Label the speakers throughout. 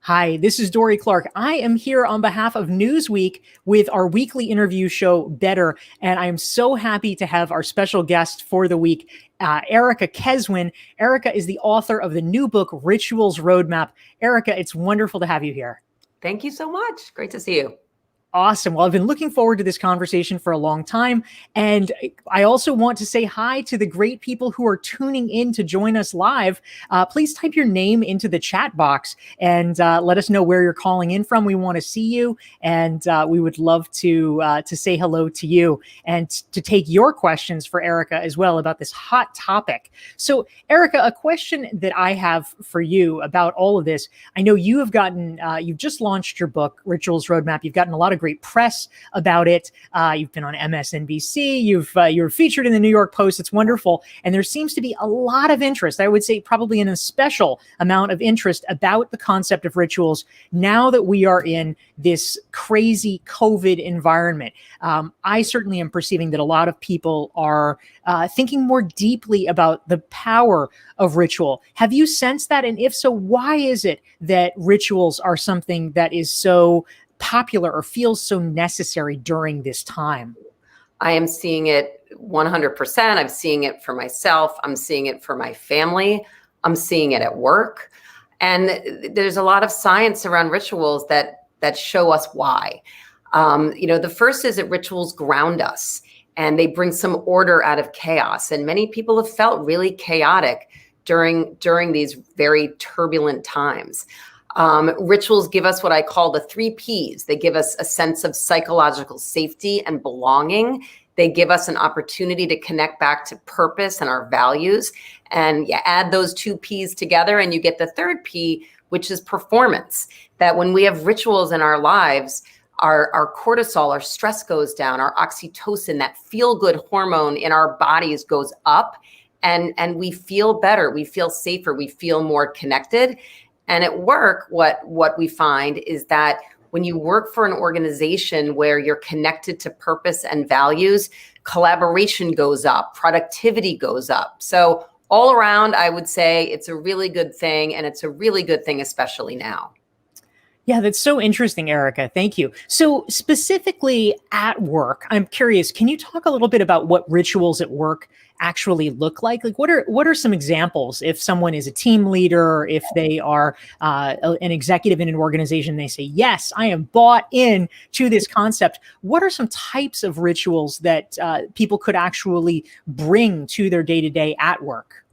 Speaker 1: Hi, this is Dorie Clark. I am here on behalf of Newsweek with our weekly interview show, Better, and I am so happy to have our special guest for the week, Erica Keswin. Erica is the author of the new book, Rituals Roadmap. Erica, it's wonderful to have you here.
Speaker 2: Thank you so much. Great to see you.
Speaker 1: Awesome. Well, I've been looking forward to this conversation for a long time. And I also want to say hi to the great people who are tuning in to join us live. Please type your name into the chat box and let us know where you're calling in from. We want to see you, and we would love to say hello to you and to take your questions for Erica as well about this hot topic. So, Erica, a question that I have for you about all of this. I know you have gotten, you've just launched your book, Rituals Roadmap. You've gotten a lot of great press about it. You've been on MSNBC. You're featured in the New York Post. It's wonderful. And there seems to be a lot of interest. I would say probably an especial amount of interest about the concept of rituals now that we are in this crazy COVID environment. I certainly am perceiving that a lot of people are thinking more deeply about the power of ritual. Have you sensed that? And if so, why is it that rituals are something that is so popular or feels so necessary during this time?
Speaker 2: I am seeing it 100%. I'm seeing it for myself. I'm seeing it for my family. I'm seeing it at work. And there's a lot of science around rituals that show us why. The first is that rituals ground us and they bring some order out of chaos. And many people have felt really chaotic during these very turbulent times. Rituals give us what I call the 3 Ps. They give us a sense of psychological safety and belonging. They give us an opportunity to connect back to purpose and our values. And you add those 2 Ps together and you get the 3rd P, which is performance. That when we have rituals in our lives, our cortisol, our stress goes down, our oxytocin, that feel-good hormone in our bodies goes up, and we feel better, we feel safer, we feel more connected. And at work, what we find is that when you work for an organization where you're connected to purpose and values, collaboration goes up, productivity goes up. So all around, I would say it's a really good thing, and it's a really good thing, especially now.
Speaker 1: Yeah, that's so interesting, Erica. Thank you. So specifically at work, I'm curious, can you talk a little bit about what rituals at work actually look like? Like what are some examples if someone is a team leader, if they are an executive in an organization, they say, yes, I am bought in to this concept. What are some types of rituals that people could actually bring to their day-to-day at work?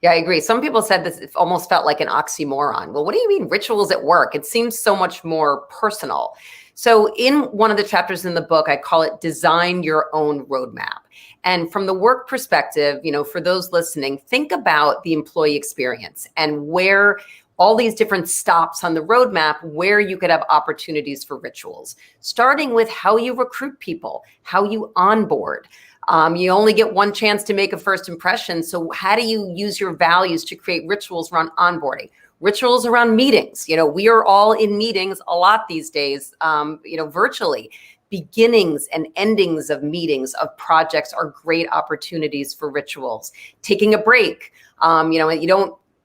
Speaker 2: Yeah, I agree. Some people said this almost felt like an oxymoron. Well, what do you mean rituals at work? It seems so much more personal. So in one of the chapters in the book, I call it Design Your Own Roadmap. And from the work perspective, for those listening, think about the employee experience and where all these different stops on the roadmap where you could have opportunities for rituals, starting with how you recruit people, how you onboard. You only get one chance to make a first impression. So how do you use your values to create rituals around onboarding? Rituals around meetings. We are all in meetings a lot these days, virtually. Beginnings and endings of meetings, of projects are great opportunities for rituals. Taking a break,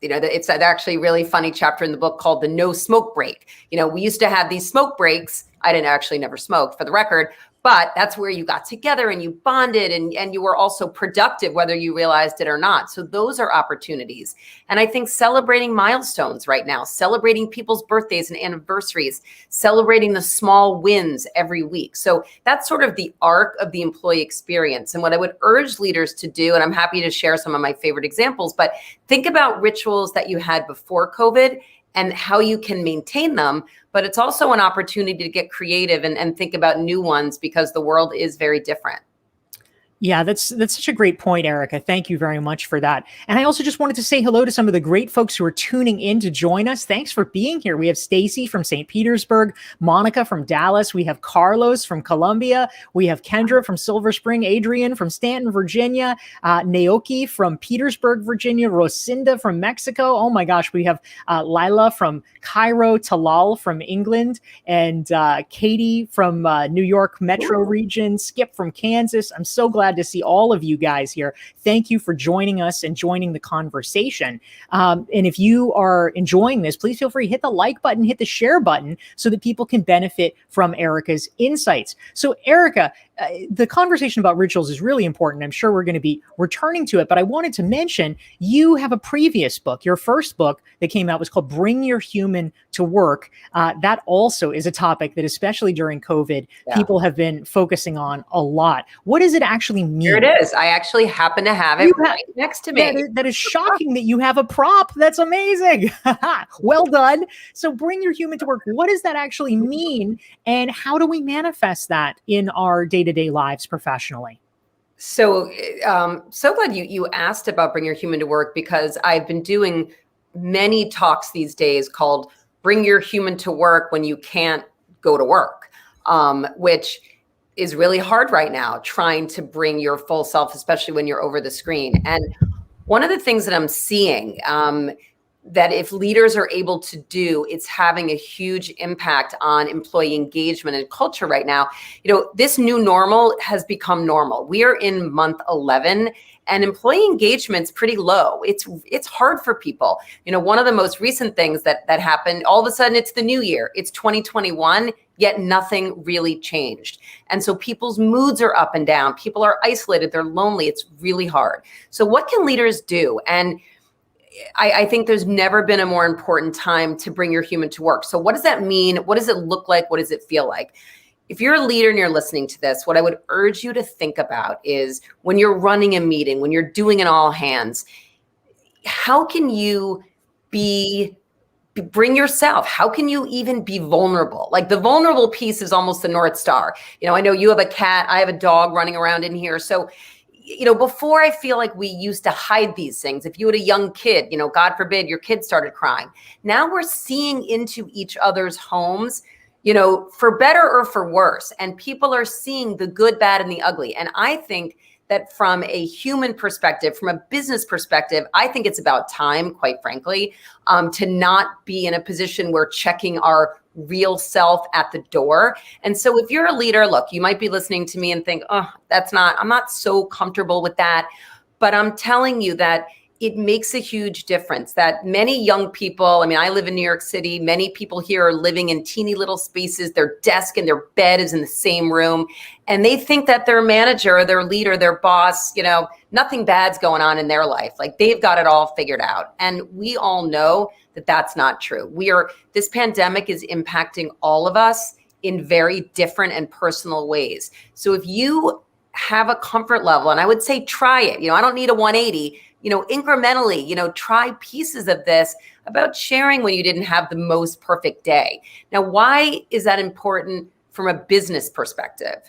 Speaker 2: it's actually a really funny chapter in the book called the no smoke break. We used to have these smoke breaks. I never smoked, for the record, but that's where you got together and you bonded and you were also productive, whether you realized it or not. So those are opportunities. And I think celebrating milestones right now, celebrating people's birthdays and anniversaries, celebrating the small wins every week. So that's sort of the arc of the employee experience. And what I would urge leaders to do, and I'm happy to share some of my favorite examples, but think about rituals that you had before COVID and how you can maintain them. But it's also an opportunity to get creative and think about new ones because the world is very different.
Speaker 1: Yeah, that's such a great point, Erica. Thank you very much for that. And I also just wanted to say hello to some of the great folks who are tuning in to join us. Thanks for being here. We have Stacy from St. Petersburg, Monica from Dallas. We have Carlos from Colombia. We have Kendra from Silver Spring, Adrian from Stanton, Virginia, Naoki from Petersburg, Virginia, Rosinda from Mexico. Oh my gosh, we have Lila from Cairo, Talal from England, and Katie from New York metro region, Skip from Kansas. I'm so glad glad to see all of you guys here. Thank you for joining us and joining the conversation. And if you are enjoying this, please feel free to hit the like button, hit the share button so that people can benefit from Erica's insights. So Erica, the conversation about rituals is really important. I'm sure we're going to be returning to it, but I wanted to mention you have a previous book. Your first book that came out was called Bring Your Human to Work. That also is a topic that, especially during COVID, people have been focusing on a lot. What does it actually mean?
Speaker 2: Here it is. I actually happen to have it right next to me.
Speaker 1: That is shocking that you have a prop. That's amazing. Well done. So Bring Your Human to Work. What does that actually mean? And how do we manifest that in our day-to-day lives professionally?
Speaker 2: So, so glad you asked about Bring Your Human to Work, because I've been doing many talks these days called Bring Your Human to Work When You Can't Go to Work, which is really hard right now, trying to bring your full self, especially when you're over the screen. And one of the things that I'm seeing, that if leaders are able to do, it's having a huge impact on employee engagement and culture right now. This new normal has become normal. We are in month 11 and employee engagement's pretty low. It's hard for people. One of the most recent things that happened, all of a sudden it's the new year, it's 2021, yet nothing really changed. And so people's moods are up and down. People are isolated, they're lonely. It's really hard. So what can leaders do? And I think there's never been a more important time to bring your human to work. So what does that mean? What does it look like? What does it feel like? If you're a leader and you're listening to this, what I would urge you to think about is when you're running a meeting, when you're doing an all hands, how can you bring yourself? How can you even be vulnerable? Like, the vulnerable piece is almost the North Star. I know you have a cat, I have a dog running around in here. So before, I feel like we used to hide these things. If you had a young kid, God forbid your kid started crying. Now we're seeing into each other's homes, for better or for worse. And people are seeing the good, bad, and the ugly. And I think that from a human perspective, from a business perspective, I think it's about time, quite frankly, to not be in a position where checking our real self at the door. And so if you're a leader, look, you might be listening to me and think, oh, I'm not so comfortable with that. But I'm telling you that it makes a huge difference, that many young people, I live in New York City, many people here are living in teeny little spaces, their desk and their bed is in the same room, and they think that their manager, their leader, their boss, nothing bad's going on in their life. Like, they've got it all figured out. And we all know that that's not true. This pandemic is impacting all of us in very different and personal ways. So if you have a comfort level, and I would say try it, I don't need a 180, incrementally, try pieces of this about sharing when you didn't have the most perfect day. Now, why is that important from a business perspective?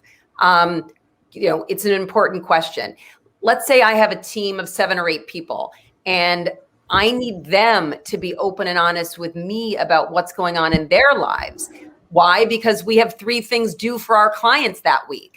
Speaker 2: It's an important question. Let's say I have a team of 7 or 8 people, and I need them to be open and honest with me about what's going on in their lives. Why? Because we have 3 things due for our clients that week.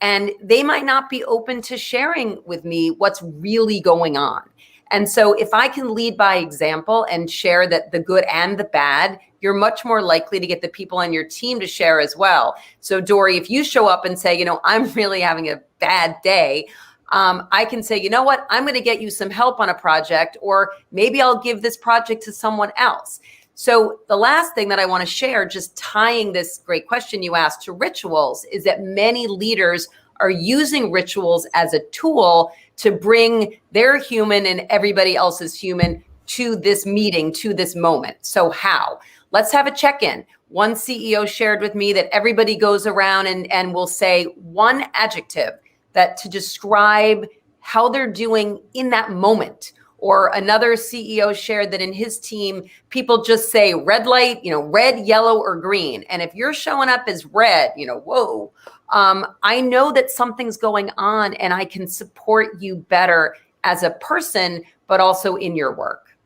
Speaker 2: And they might not be open to sharing with me what's really going on. And so if I can lead by example and share that the good and the bad, you're much more likely to get the people on your team to share as well. So Dorie, if you show up and say, I'm really having a bad day, I can say, you know what, I'm going to get you some help on a project, or maybe I'll give this project to someone else. So the last thing that I want to share, just tying this great question you asked to rituals, is that many leaders are using rituals as a tool to bring their human and everybody else's human to this meeting, to this moment. So how? Let's have a check-in. One CEO shared with me that everybody goes around and will say one adjective that to describe how they're doing in that moment. Or another CEO shared that in his team, people just say red light, red, yellow, or green. And if you're showing up as red, whoa, I know that something's going on and I can support you better as a person, but also in your work.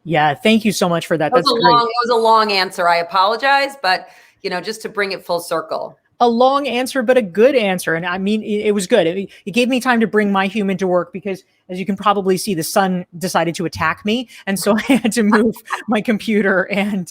Speaker 1: Yeah, thank you so much for that.
Speaker 2: It was a long answer. I apologize, but just to bring it full circle.
Speaker 1: A long answer, but a good answer. And it was good. It gave me time to bring my human to work, because as you can probably see, the sun decided to attack me, and so I had to move my computer and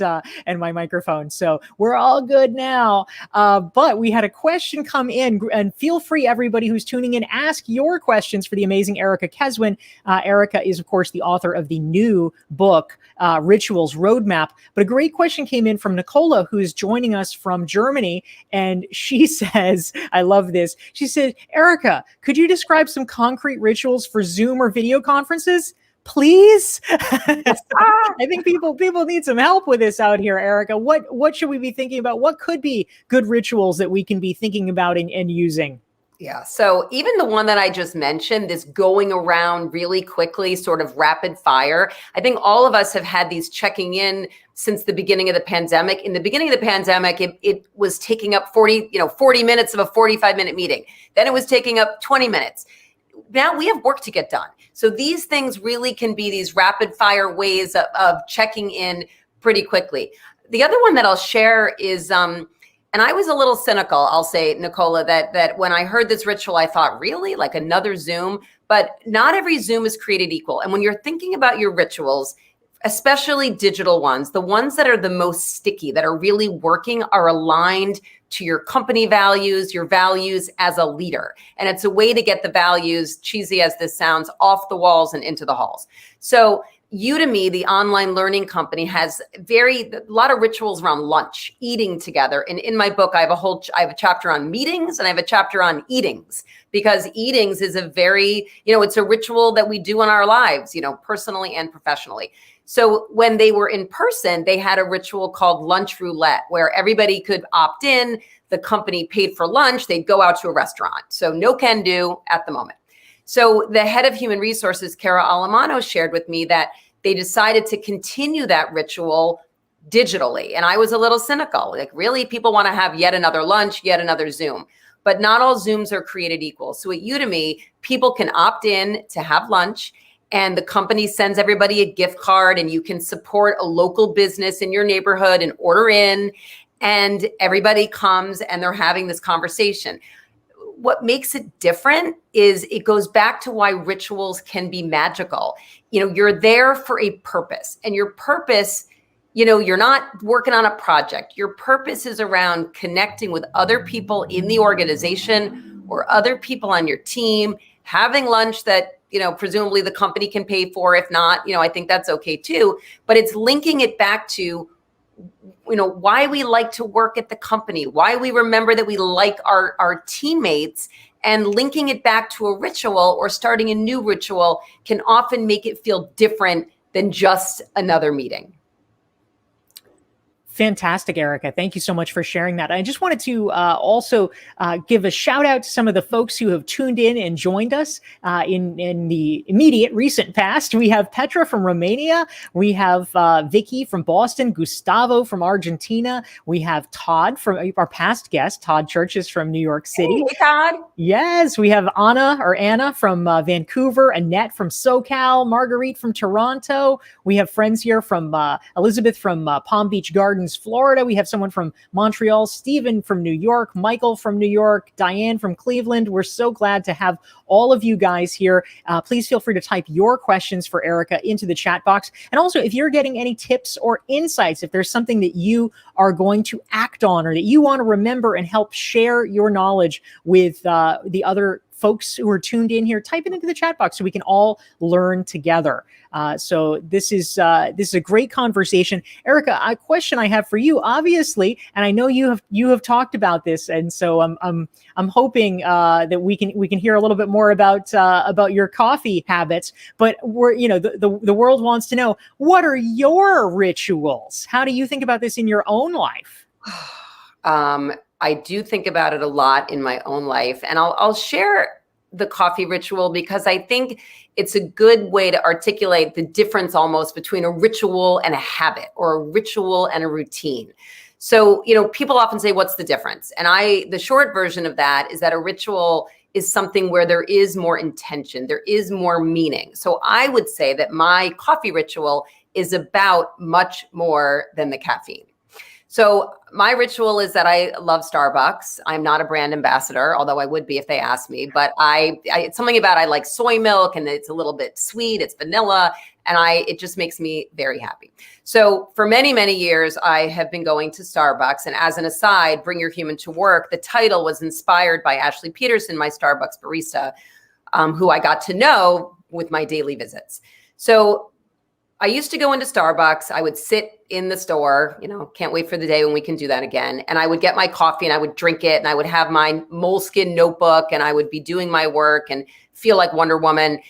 Speaker 1: my microphone. So we're all good now. But we had a question come in, and feel free, everybody who's tuning in, ask your questions for the amazing Erica Keswin. Erica is, of course, the author of the new book, Rituals Roadmap. But a great question came in from Nicola, who is joining us from Germany, and she says, I love this. She said, Erica, could you describe some concrete rituals for Zoom or video conferences? Please. I think people need some help with this out here, Erica. What should we be thinking about? What could be good rituals that we can be thinking about and using?
Speaker 2: Yeah. So even the one that I just mentioned, this going around really quickly, sort of rapid fire, I think all of us have had these checking in since the beginning of the pandemic. In the beginning of the pandemic, it was taking up 40 minutes of a 45-minute meeting. Then it was taking up 20 minutes. Now we have work to get done. So these things really can be these rapid fire ways of checking in pretty quickly. The other one that I'll share is, and I was a little cynical, I'll say, Nicola, that when I heard this ritual, I thought, really? Like another Zoom? But not every Zoom is created equal. And when you're thinking about your rituals, especially digital ones, the ones that are the most sticky, that are really working, are aligned to your company values, your values as a leader. And it's a way to get the values, cheesy as this sounds, off the walls and into the halls. So Udemy, the online learning company, has a lot of rituals around lunch, eating together. And in my book, I have a chapter on meetings and I have a chapter on eatings, because eatings is a very, it's a ritual that we do in our lives, personally and professionally. So when they were in person, they had a ritual called lunch roulette, where everybody could opt in. The company paid for lunch. They'd go out to a restaurant. So no can do at the moment. So the head of human resources, Cara Alamano, shared with me that they decided to continue that ritual digitally. And I was a little cynical, like, really, people want to have yet another lunch, yet another Zoom. But not all Zooms are created equal. So at Udemy, people can opt in to have lunch, and the company sends everybody a gift card, and you can support a local business in your neighborhood and order in, and everybody comes and they're having this conversation. What makes it different is it goes back to why rituals can be magical. You're there for a purpose, and your purpose, you're not working on a project. Your purpose is around connecting with other people in the organization or other people on your team, having lunch that, presumably the company can pay for. If not, I think that's okay too. But it's linking it back to, why we like to work at the company, why we remember that we like our teammates, and linking it back to a ritual or starting a new ritual can often make it feel different than just another meeting.
Speaker 1: Fantastic, Erica. Thank you so much for sharing that. I just wanted to also give a shout out to some of the folks who have tuned in and joined us in the immediate recent past. We have Petra from Romania. We have Vicky from Boston, Gustavo from Argentina. We have Todd from our past guest, Todd Churches from New York City.
Speaker 2: Hey, Todd.
Speaker 1: Yes, we have Anna from Vancouver, Annette from SoCal, Marguerite from Toronto. We have friends here from Elizabeth from Palm Beach Gardens, Florida. We have someone from Montreal, Stephen from New York, Michael from New York, Diane from Cleveland. We're so glad to have all of you guys here. Please feel free to type your questions for Erica into the chat box. And also, if you're getting any tips or insights, if there's something that you are going to act on or that you want to remember and help share your knowledge with the other folks who are tuned in here, type it into the chat box so we can all learn together. So this is a great conversation. Erica, a question I have for you, obviously, and I know you have talked about this, and so I'm hoping that we can hear a little bit more about your coffee habits. But the world wants to know, what are your rituals? How do you think about this in your own life?
Speaker 2: I do think about it a lot in my own life, and I'll share the coffee ritual because I think it's a good way to articulate the difference almost between a ritual and a habit, or a ritual and a routine. So, people often say, what's the difference? And the short version of that is that a ritual is something where there is more intention, there is more meaning. So I would say that my coffee ritual is about much more than the caffeine. So my ritual is that I love Starbucks. I'm not a brand ambassador, although I would be if they asked me. But it's something about I like soy milk, and it's a little bit sweet. It's vanilla, and it just makes me very happy. So for many, many years, I have been going to Starbucks. And as an aside, Bring Your Human to Work, the title was inspired by Ashley Peterson, my Starbucks barista, who I got to know with my daily visits. So I used to go into Starbucks. I would sit in the store, can't wait for the day when we can do that again. And I would get my coffee and I would drink it, and I would have my moleskin notebook, and I would be doing my work and feel like Wonder Woman,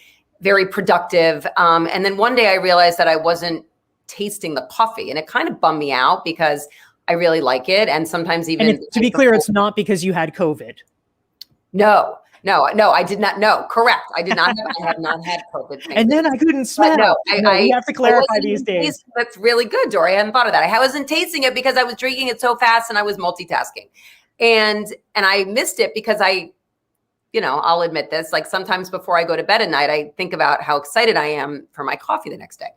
Speaker 2: very productive. And then one day I realized that I wasn't tasting the coffee, and it kind of bummed me out because I really like it. And sometimes even—
Speaker 1: And to be clear, it's not because you had COVID.
Speaker 2: No, I did not. No, correct. I did not. I have not had COVID.
Speaker 1: And then I couldn't smell.
Speaker 2: No,
Speaker 1: we have to clarify these days.
Speaker 2: That's really good, Dorie. I hadn't thought of that. I wasn't tasting it because I was drinking it so fast and I was multitasking, and I missed it because I'll admit this. Like sometimes before I go to bed at night, I think about how excited I am for my coffee the next day.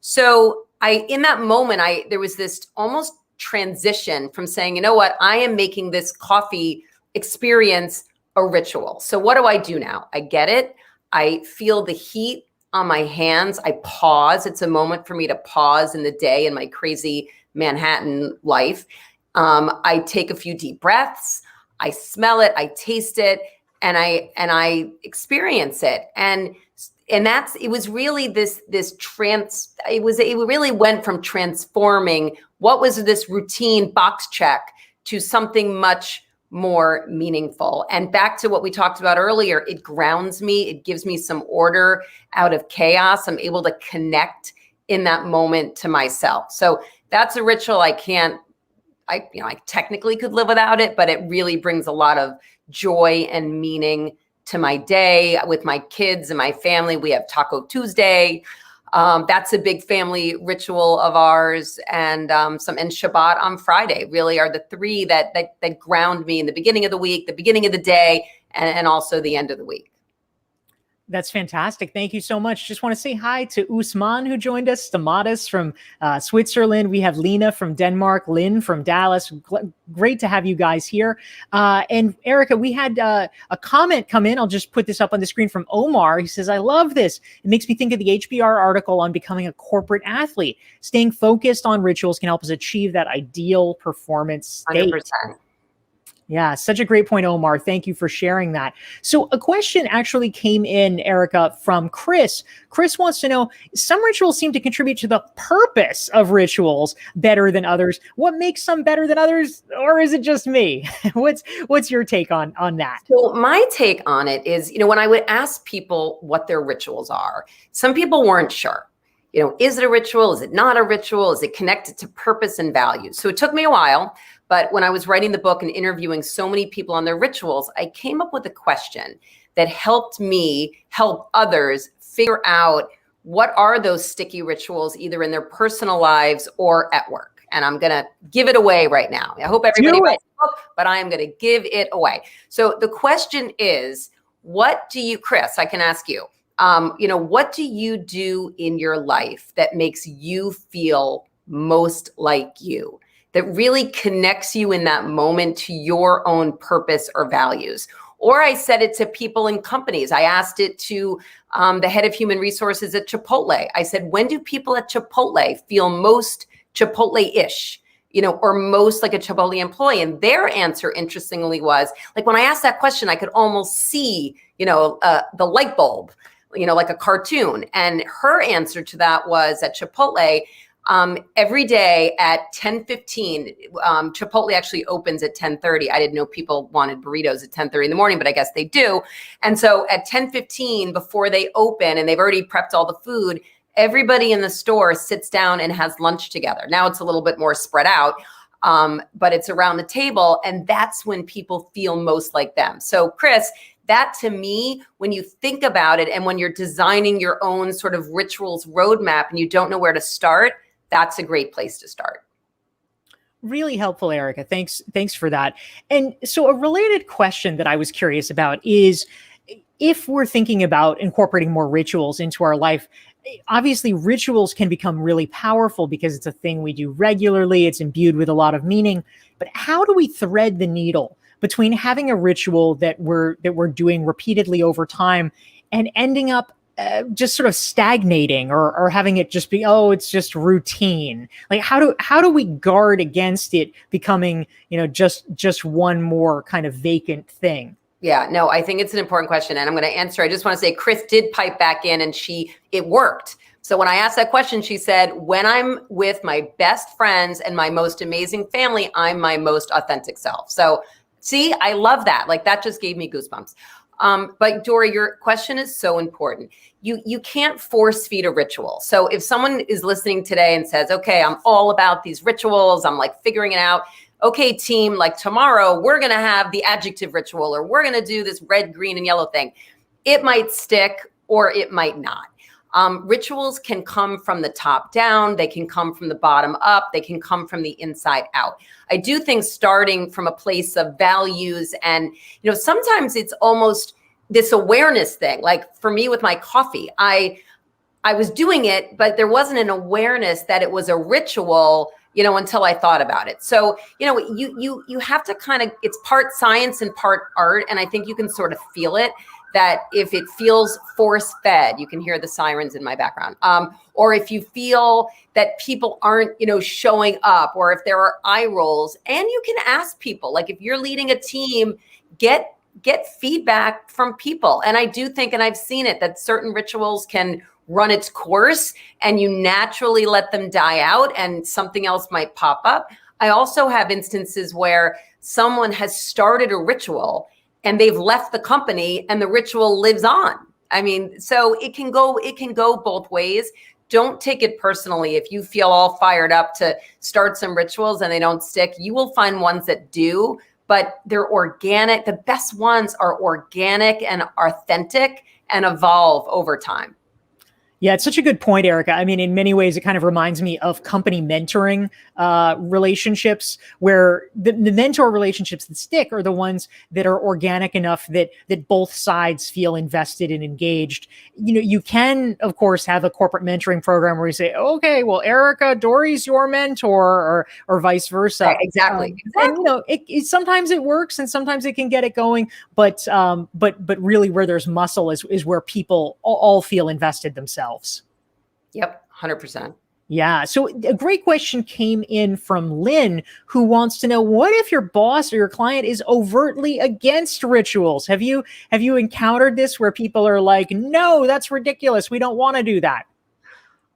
Speaker 2: So in that moment, there was this almost transition from saying, you know what, I am making this coffee experience a ritual. So what do I do now? I get it. I feel the heat on my hands. I pause. It's a moment for me to pause in the day in my crazy Manhattan life. I take a few deep breaths. I smell it. I taste it, and I experience it. And it was really it really went from transforming what was this routine box check to something much more meaningful. And back to what we talked about earlier, it grounds me. It gives me some order out of chaos. I'm able to connect in that moment to myself. So that's a ritual I technically could live without it, but it really brings a lot of joy and meaning to my day. With my kids and my family, we have Taco Tuesday. That's a big family ritual of ours, and Shabbat on Friday really are the three that ground me in the beginning of the week, the beginning of the day, and also the end of the week.
Speaker 1: That's fantastic. Thank you so much. Just want to say hi to Usman, who joined us, Stamatis from Switzerland. We have Lena from Denmark, Lynn from Dallas. Great to have you guys here. And Erica, we had a comment come in. I'll just put this up on the screen from Omar. He says, I love this. It makes me think of the HBR article on becoming a corporate athlete. Staying focused on rituals can help us achieve that ideal performance state.
Speaker 2: 100%.
Speaker 1: Yeah, such a great point, Omar. Thank you for sharing that. So a question actually came in, Erica, from Chris. Chris wants to know, some rituals seem to contribute to the purpose of rituals better than others. What makes some better than others? Or is it just me? What's your take on that?
Speaker 2: So my take on it is, when I would ask people what their rituals are, some people weren't sure. Is it a ritual? Is it not a ritual? Is it connected to purpose and values? So it took me a while. But when I was writing the book and interviewing so many people on their rituals, I came up with a question that helped me help others figure out what are those sticky rituals, either in their personal lives or at work. And I'm going to give it away right now. I hope everybody reads the book, but I am going to give it away. So the question is, Chris, I can ask you, what do you do in your life that makes you feel most like you? That really connects you in that moment to your own purpose or values? Or I said it to people in companies. I asked it to the head of human resources at Chipotle. I said, when do people at Chipotle feel most Chipotle-ish, or most like a Chipotle employee? And their answer, interestingly, was like, when I asked that question, I could almost see, the light bulb, like a cartoon. And her answer to that was, at Chipotle, every day at 10:15, Chipotle actually opens at 10:30. I didn't know people wanted burritos at 10:30 in the morning, but I guess they do. And so at 10:15, before they open and they've already prepped all the food, everybody in the store sits down and has lunch together. Now it's a little bit more spread out, but it's around the table. And that's when people feel most like them. So Chris, that to me, when you think about it and when you're designing your own sort of rituals roadmap and you don't know where to start, that's a great place to start.
Speaker 1: Really helpful, Erica. Thanks for that. And so a related question that I was curious about is, if we're thinking about incorporating more rituals into our life, obviously rituals can become really powerful because it's a thing we do regularly. It's imbued with a lot of meaning. But how do we thread the needle between having a ritual that we're doing repeatedly over time and ending up just sort of stagnating, or having it just be, oh, it's just routine? Like, how do we guard against it becoming, just one more kind of vacant thing?
Speaker 2: Yeah, no, I think it's an important question, and I'm going to answer. I just want to say Chris did pipe back in, and it worked. So when I asked that question, she said, when I'm with my best friends and my most amazing family, I'm my most authentic self. So see, I love that. Like, that just gave me goosebumps. But Dorie, your question is so important. You can't force feed a ritual. So if someone is listening today and says, okay, I'm all about these rituals, I'm like figuring it out. Okay, team, like tomorrow we're going to have the adjective ritual, or we're going to do this red, green, and yellow thing. It might stick or it might not. Rituals can come from the top down. They can come from the bottom up. They can come from the inside out. I do think starting from a place of values, and, sometimes it's almost this awareness thing. Like for me with my coffee, I was doing it, but there wasn't an awareness that it was a ritual, until I thought about it. So, you have to kind of, it's part science and part art. And I think you can sort of feel it, that if it feels force fed, you can hear the sirens in my background. Or if you feel that people aren't, showing up, or if there are eye rolls, and you can ask people, like if you're leading a team, get feedback from people. And I do think, and I've seen it, that certain rituals can run its course and you naturally let them die out and something else might pop up. I also have instances where someone has started a ritual and they've left the company and the ritual lives on. I mean, so it can go both ways. Don't take it personally. If you feel all fired up to start some rituals and they don't stick, you will find ones that do, but they're organic. The best ones are organic and authentic and evolve over time.
Speaker 1: Yeah, it's such a good point, Erica. I mean, in many ways, it kind of reminds me of company mentoring relationships, where the mentor relationships that stick are the ones that are organic enough that both sides feel invested and engaged. You can, of course, have a corporate mentoring program where you say, okay, well, Erica, Dorie's your mentor, or vice versa.
Speaker 2: Right, exactly.
Speaker 1: And it sometimes it works, and sometimes it can get it going. But really, where there's muscle is where people all feel invested themselves.
Speaker 2: Yep, 100%.
Speaker 1: Yeah. So a great question came in from Lynn, who wants to know, what if your boss or your client is overtly against rituals? Have you encountered this where people are like, no, that's ridiculous, we don't want to do that?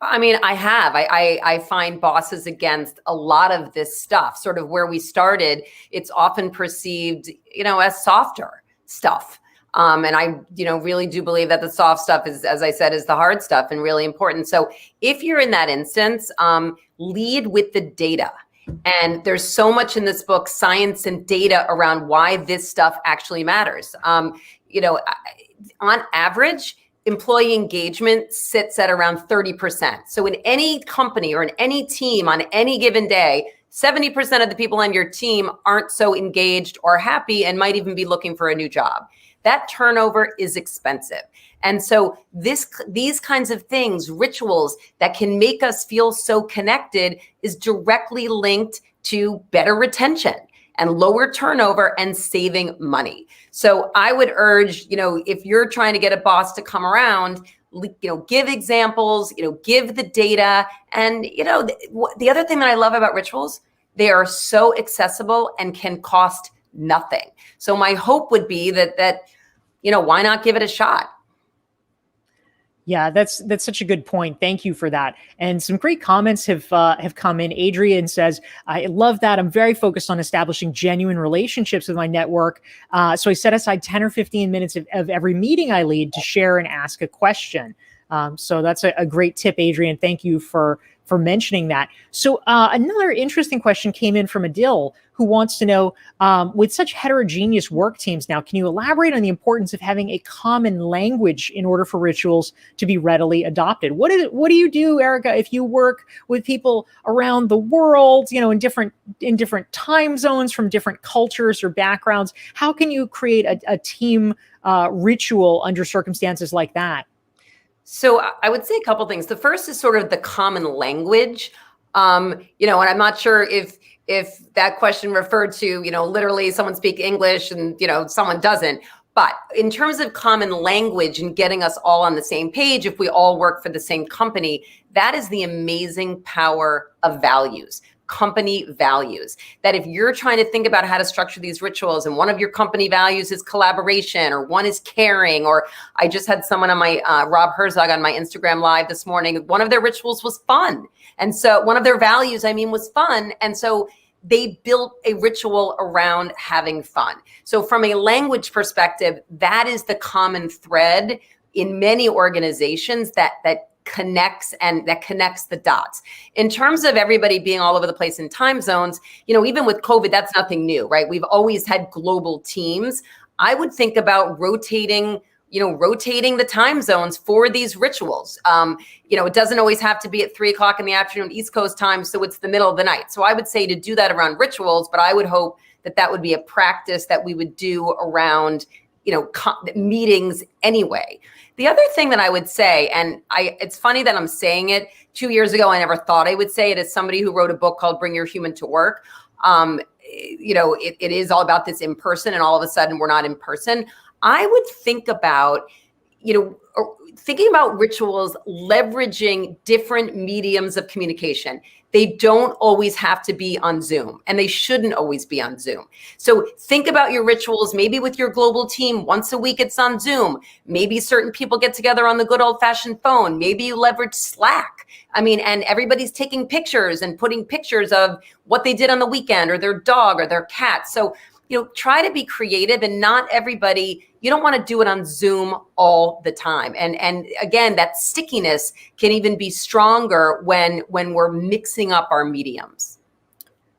Speaker 2: I mean, I have. I find bosses against a lot of this stuff. Sort of where we started, it's often perceived, as softer stuff. And I, really do believe that the soft stuff is, as I said, is the hard stuff and really important. So if you're in that instance, lead with the data. And there's so much in this book, science and data, around why this stuff actually matters. On average, employee engagement sits at around 30%. So in any company or in any team on any given day, 70% of the people on your team aren't so engaged or happy and might even be looking for a new job. That turnover is expensive. And so these kinds of things, rituals that can make us feel so connected, is directly linked to better retention and lower turnover and saving money. So I would urge, if you're trying to get a boss to come around, give examples, give the data. And, the other thing that I love about rituals, they are so accessible and can cost nothing. So my hope would be that why not give it a shot?
Speaker 1: Yeah, that's such a good point. Thank you for that. And some great comments have come in. Adrian says, I love that. I'm very focused on establishing genuine relationships with my network. So I set aside 10 or 15 minutes of every meeting I lead to share and ask a question. So that's a great tip, Adrian. Thank you for mentioning that. So another interesting question came in from Adil, who wants to know, with such heterogeneous work teams now, can you elaborate on the importance of having a common language in order for rituals to be readily adopted? What do you do, Erica, if you work with people around the world, in different time zones, from different cultures or backgrounds? How can you create a team ritual under circumstances like that?
Speaker 2: So I would say a couple things. The first is sort of the common language. And I'm not sure if that question referred to, literally someone speak English and, someone doesn't. But in terms of common language and getting us all on the same page, if we all work for the same company, that is the amazing power of values. Company values. That if you're trying to think about how to structure these rituals and one of your company values is collaboration or one is caring, or I just had someone on my Rob Herzog on my Instagram live this morning, one of their rituals was fun. And so one of their values, was fun. And so they built a ritual around having fun. So from a language perspective, that is the common thread in many organizations that connects the dots. In terms of everybody being all over the place in time zones, even with COVID, that's nothing new, right? We've always had global teams. I would think about rotating the time zones for these rituals. It doesn't always have to be at 3:00 in the afternoon, East Coast time, so it's the middle of the night. So I would say to do that around rituals, but I would hope that would be a practice that we would do around meetings anyway. The other thing that I would say, and it's funny that I'm saying it, 2 years ago, I never thought I would say it, as somebody who wrote a book called Bring Your Human to Work. It is all about this in person, and all of a sudden we're not in person. I would think about, thinking about rituals, leveraging different mediums of communication. They don't always have to be on Zoom, and they shouldn't always be on Zoom. So think about your rituals, maybe with your global team, once a week it's on Zoom. Maybe certain people get together on the good old fashioned phone. Maybe you leverage Slack. And everybody's taking pictures and putting pictures of what they did on the weekend or their dog or their cat. So try to be creative, and not everybody, you don't want to do it on Zoom all the time. And again, that stickiness can even be stronger when we're mixing up our mediums.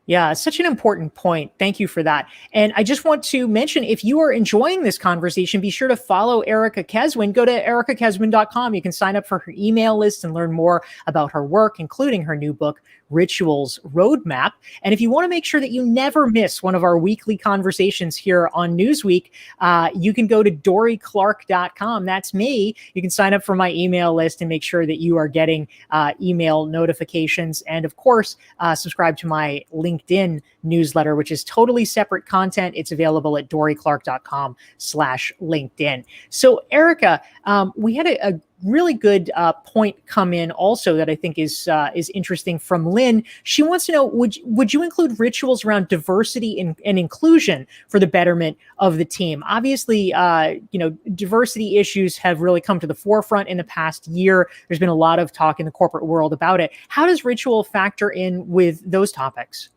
Speaker 1: Yeah, such an important point. Thank you for that. And I just want to mention, if you are enjoying this conversation, be sure to follow Erica Keswin. Go to ericakeswin.com. You can sign up for her email list and learn more about her work, including her new book, Rituals Roadmap. And if you want to make sure that you never miss one of our weekly conversations here on Newsweek, you can go to dorieclark.com. That's me. You can sign up for my email list and make sure that you are getting email notifications. And of course, subscribe to my LinkedIn newsletter, which is totally separate content. It's available at dorieclark.com/LinkedIn. So Erica, we had a really good point come in also that I think is interesting from Lynn. She wants to know, would you include rituals around diversity and inclusion for the betterment of the team? Obviously, diversity issues have really come to the forefront in the past year. There's been a lot of talk in the corporate world about it. How does ritual factor in with those topics?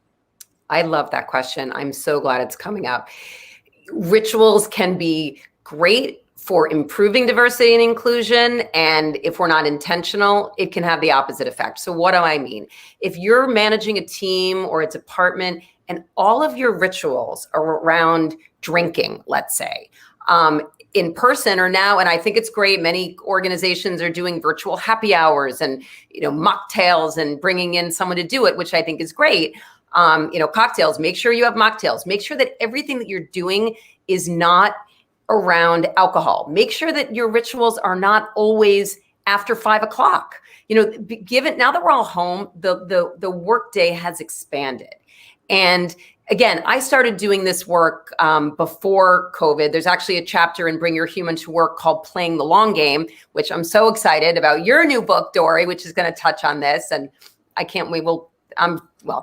Speaker 2: I love that question. I'm so glad it's coming up. Rituals can be great for improving diversity and inclusion. And if we're not intentional, it can have the opposite effect. So what do I mean? If you're managing a team or a department and all of your rituals are around drinking, let's say, in person or now, and I think it's great, many organizations are doing virtual happy hours and, mocktails and bringing in someone to do it, which I think is great. Cocktails, make sure you have mocktails. Make sure that everything that you're doing is not around alcohol. Make sure that your rituals are not always after 5:00. Given now that we're all home, the work day has expanded. And again, I started doing this work before COVID. There's actually a chapter in Bring Your Human to Work called Playing the Long Game, which I'm so excited about your new book, Dorie, which is going to touch on this. And I can't wait. Well,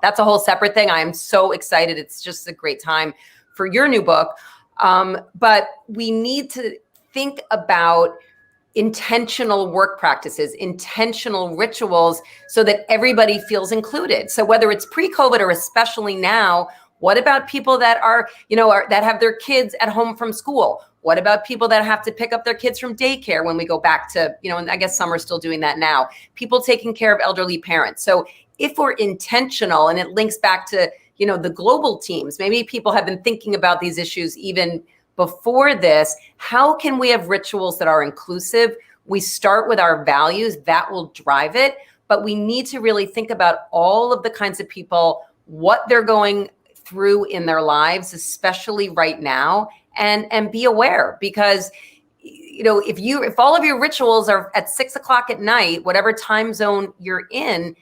Speaker 2: that's a whole separate thing. I am so excited. It's just a great time for your new book. But we need to think about intentional work practices, intentional rituals, so that everybody feels included. So whether it's pre-COVID or especially now, what about people that are, that have their kids at home from school? What about people that have to pick up their kids from daycare when we go back to, and I guess some are still doing that now, people taking care of elderly parents. So if we're intentional, and it links back to, the global teams, maybe people have been thinking about these issues even before this. How can we have rituals that are inclusive? We start with our values, that will drive it, but we need to really think about all of the kinds of people, what they're going through in their lives, especially right now, and be aware, because if all of your rituals are at 6 o'clock at night, whatever time zone you're in,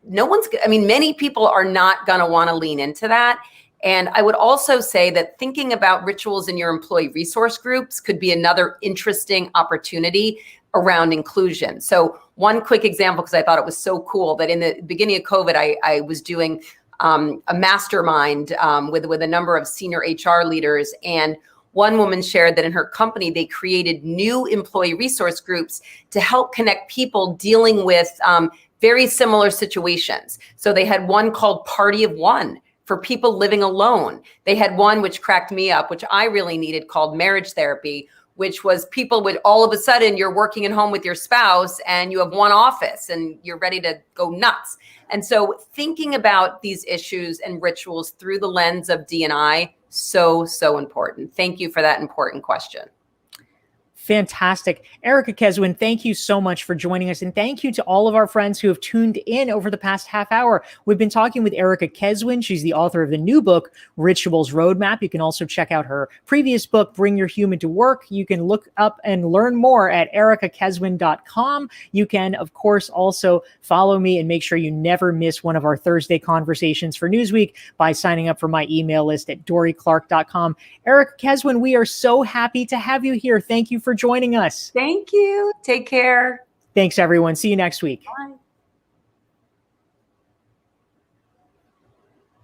Speaker 2: many people are not going to want to lean into that. And I would also say that thinking about rituals in your employee resource groups could be another interesting opportunity around inclusion. So one quick example, because I thought it was so cool, that in the beginning of COVID, I was doing a mastermind with a number of senior HR leaders. And one woman shared that in her company, they created new employee resource groups to help connect people dealing with very similar situations. So they had one called Party of One for people living alone. They had one, which cracked me up, which I really needed, called Marriage Therapy, which was people would all of a sudden, you're working at home with your spouse and you have one office and you're ready to go nuts. And so thinking about these issues and rituals through the lens of D&I, so important. Thank you for that important question.
Speaker 1: Fantastic. Erica Keswin, thank you so much for joining us. And thank you to all of our friends who have tuned in over the past half hour. We've been talking with Erica Keswin. She's the author of the new book, Rituals Roadmap. You can also check out her previous book, Bring Your Human to Work. You can look up and learn more at ericakeswin.com. You can, of course, also follow me and make sure you never miss one of our Thursday conversations for Newsweek by signing up for my email list at dorieclark.com. Erica Keswin, we are so happy to have you here. Thank you for joining us.
Speaker 2: Thank you. Take care.
Speaker 1: Thanks, everyone. See you next week.
Speaker 2: Bye.